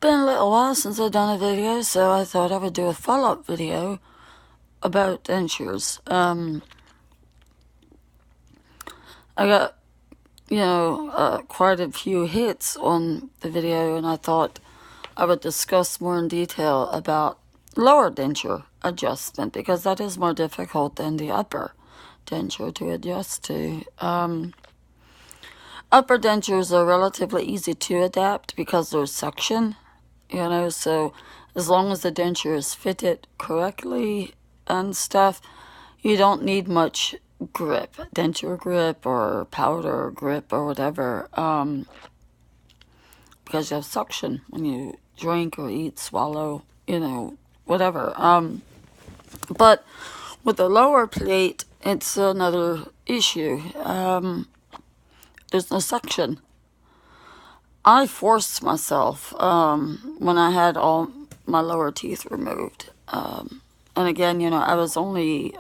Been a little while since I've done a video, so I thought I would do a follow-up video about dentures. I got, quite a few hits on the video, and I thought I would discuss more in detail about lower denture adjustment, because that is more difficult than the upper denture to adjust to. Upper dentures are relatively easy to adapt because there's suction, so as long as the denture is fitted correctly and stuff, you don't need much grip, denture grip or powder grip or whatever, because you have suction when you drink or eat, swallow, whatever. But with the lower plate, it's another issue. There's no suction. I forced myself when I had all my lower teeth removed. And again, I was only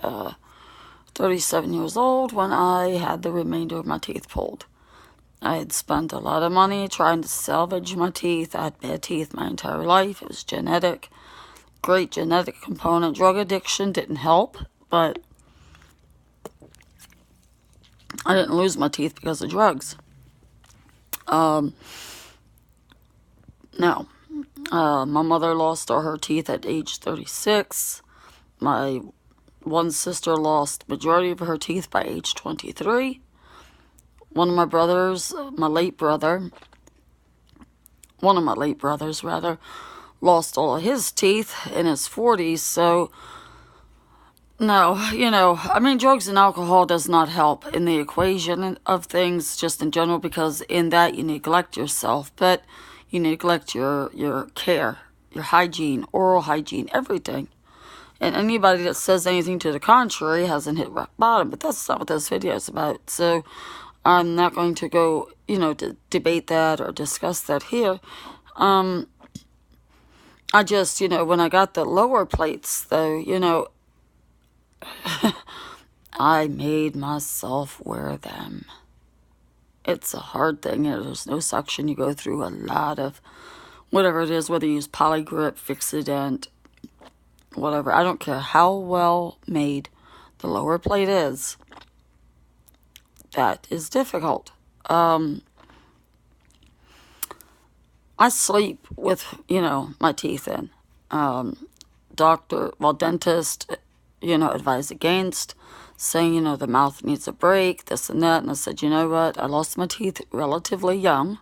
37 years old when I had the remainder of my teeth pulled. I had spent a lot of money trying to salvage my teeth. I had bad teeth my entire life. It was genetic. Great genetic component. Drug addiction didn't help, but I didn't lose my teeth because of drugs. No. My mother lost all her teeth at age 36. My one sister lost majority of her teeth by age 23. One of my brothers, one of my late brothers rather, lost all of his teeth in his 40s. So, no, drugs and alcohol does not help in the equation of things, just in general, because in that you neglect yourself, but you neglect your care, your hygiene, oral hygiene, everything. And anybody that says anything to the contrary hasn't hit rock bottom, but that's not what this video is about. So I'm not going to go, to debate that or discuss that here. I just, when I got the lower plates, though, I made myself wear them. It's a hard thing. There's no suction. You go through a lot of whatever it is, whether you use Polygrip, Fixodent, whatever. I don't care how well made the lower plate is. That is difficult. I sleep with, my teeth in. Dentist, advise against, saying, the mouth needs a break, this and that. And I said, you know what? I lost my teeth relatively young,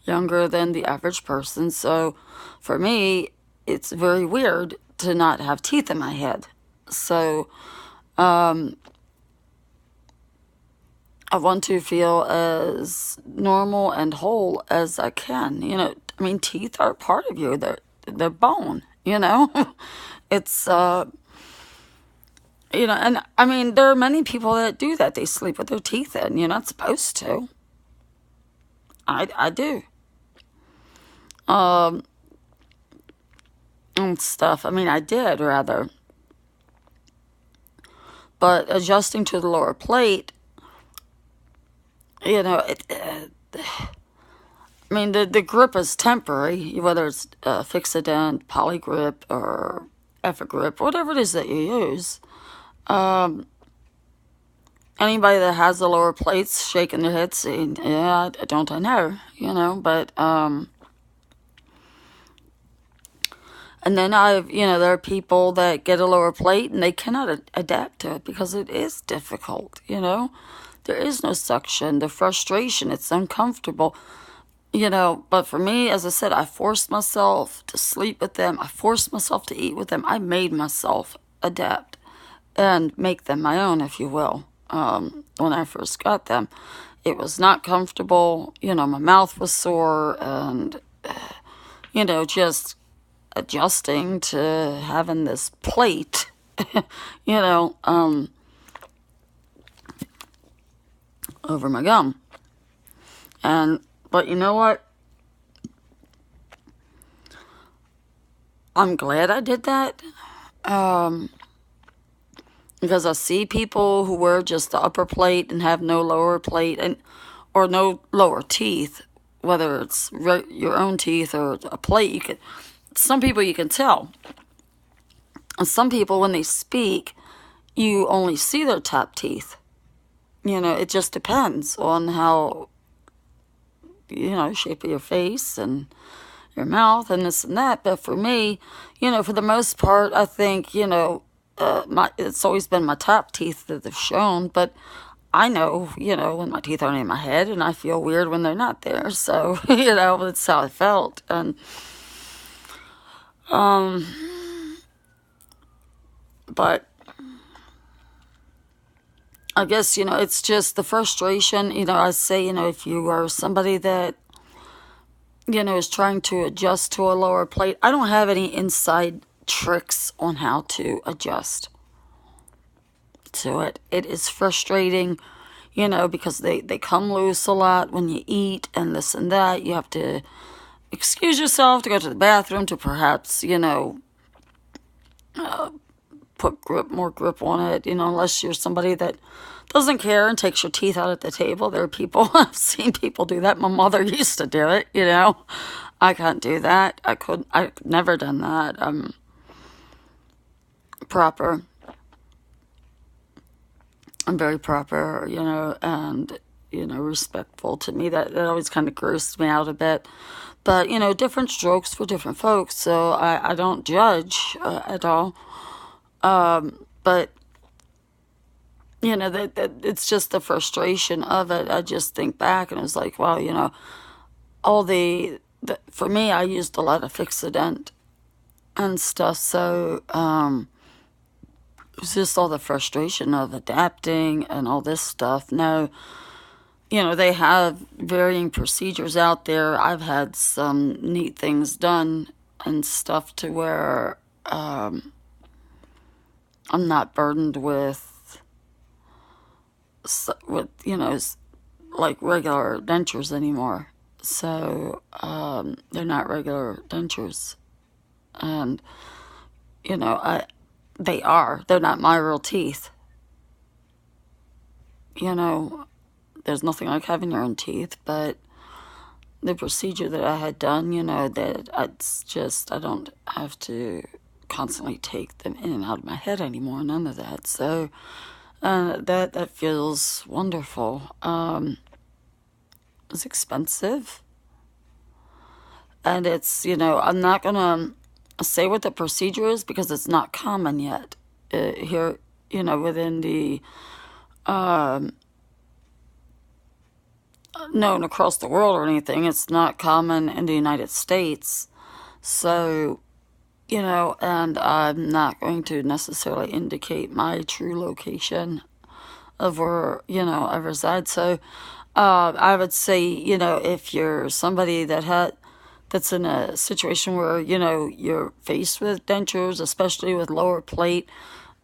younger than the average person. So for me, it's very weird to not have teeth in my head. So I want to feel as normal and whole as I can. Teeth are part of you. They're bone, It's, and there are many people that do that. They sleep with their teeth in. You're not supposed to. I do. And stuff. I did, rather. But adjusting to the lower plate, the grip is temporary, whether it's Fixodent, Polygrip, or Effigrip, whatever it is that you use. Anybody that has the lower plates shaking their head saying, yeah, don't I know, but, and then there are people that get a lower plate and they cannot adapt to it because it is difficult, There is no suction, the frustration, it's uncomfortable, but for me, as I said, I forced myself to sleep with them. I forced myself to eat with them. I made myself adapt and make them my own, if you will. When I first got them, it was not comfortable. My mouth was sore, and just adjusting to having this plate, over my gum. But you know what? I'm glad I did that. Because I see people who wear just the upper plate and have no lower plate or no lower teeth whether it's your own teeth or a plate, some people you can tell. And some people, when they speak, you only see their top teeth. It just depends on how, shape of your face and your mouth and this and that. But for me, for the most part, I think, it's always been my top teeth that have shown. But I know, when my teeth aren't in my head, and I feel weird when they're not there. So, that's how I felt. And, but I guess, it's just the frustration. I say, if you are somebody that, is trying to adjust to a lower plate, I don't have any inside tricks on how to adjust to it. It is frustrating, because they come loose a lot when you eat and this and that. You have to excuse yourself to go to the bathroom to perhaps, put more grip on it, unless you're somebody that doesn't care and takes your teeth out at the table. There are people, I've seen people do that. My mother used to do it, I can't do that. I've never done that. I'm proper. I'm very proper, and, respectful to me. That always kind of grossed me out a bit. But, different strokes for different folks, so I don't judge at all. But, that it's just the frustration of it. I just think back and it's like, wow, all for me, I used a lot of Fixodent and stuff, so, it was just all the frustration of adapting and all this stuff. Now, they have varying procedures out there. I've had some neat things done and stuff to where, I'm not burdened with like regular dentures anymore. So, they're not regular dentures. And, they're not my real teeth. There's nothing like having your own teeth, but the procedure that I had done, that I don't have to constantly take them in and out of my head anymore, none of that. So, that feels wonderful. It's expensive. And it's, I'm not gonna say what the procedure is because it's not common yet here, within the known across the world or anything. It's not common in the United States. So, and I'm not going to necessarily indicate my true location of where, I reside. So, I would say, if you're somebody that's in a situation where, you're faced with dentures, especially with lower plate,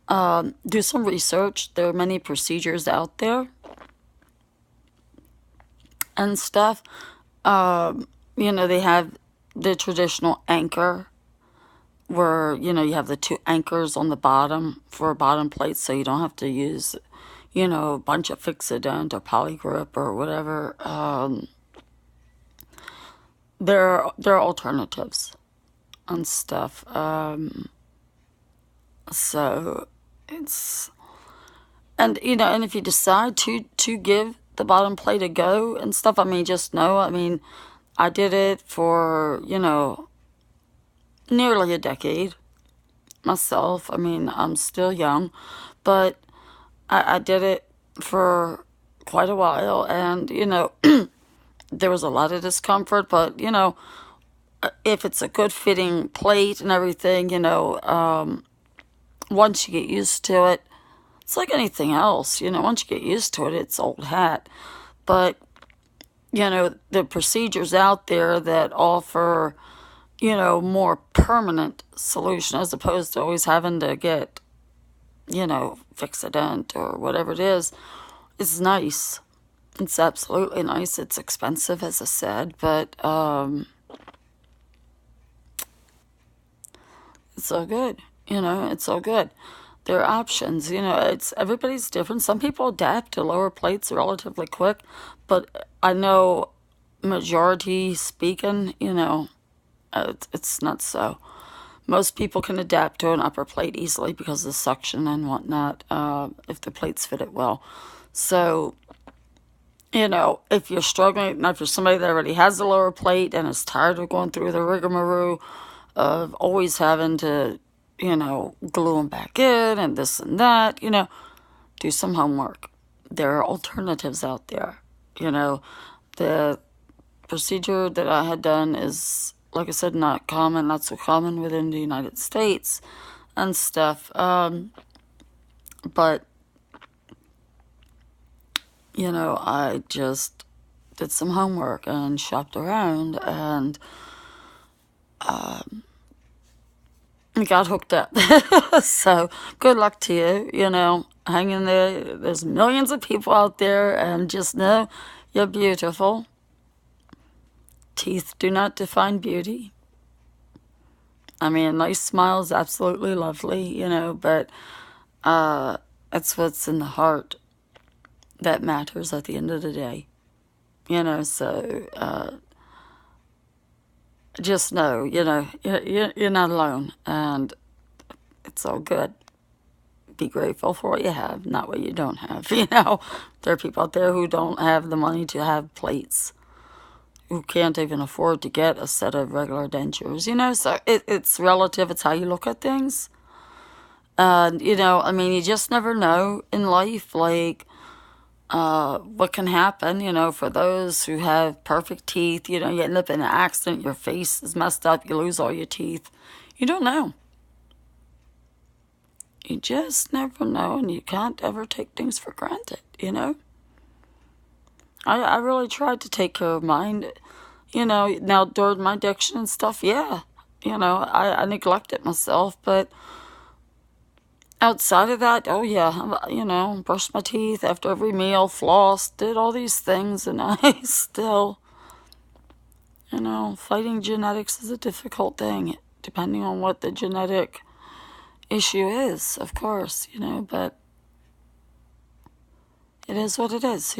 do some research. There are many procedures out there and stuff. They have the traditional anchor where, you have the two anchors on the bottom for a bottom plate, so you don't have to use, a bunch of Fixodent or Polygrip or whatever. There are alternatives and stuff. So it's, and if you decide to give the bottom plate a go and stuff, just know, I did it for, nearly a decade myself. I'm still young, but I did it for quite a while, and, there was a lot of discomfort, but, if it's a good fitting plate and everything, once you get used to it, it's like anything else, once you get used to it, it's old hat. But, the procedures out there that offer, more permanent solution as opposed to always having to get, Fixodent or whatever it is nice. It's absolutely nice. It's expensive, as I said, but it's all good. It's all good. There are options. It's everybody's different. Some people adapt to lower plates relatively quick, but I know majority speaking, it's not so. Most people can adapt to an upper plate easily because of the suction and whatnot, if the plates fit it well. So, if you're struggling, now if you're somebody that already has a lower plate and is tired of going through the rigmarole of always having to, glue them back in and this and that, do some homework. There are alternatives out there. The procedure that I had done is, like I said, not so common within the United States and stuff. But, I just did some homework and shopped around and got hooked up. So, good luck to you, hang in there. There's millions of people out there, and just know you're beautiful. Teeth do not define beauty. I mean, a nice smile is absolutely lovely, but it's what's in the heart that matters at the end of the day. So just know, you're not alone, and it's all good. Be grateful for what you have, not what you don't have. There are people out there who don't have the money to have plates, who can't even afford to get a set of regular dentures, so it's relative. It's how you look at things. And, you just never know in life, like, what can happen, for those who have perfect teeth. You end up in an accident, your face is messed up, you lose all your teeth. You don't know. You just never know, and you can't ever take things for granted, I really tried to take care of mine, now during my addiction and stuff, yeah. I neglected myself, but outside of that, oh yeah, brushed my teeth after every meal, flossed, did all these things, and I still, fighting genetics is a difficult thing, depending on what the genetic issue is, of course, but it is what it is,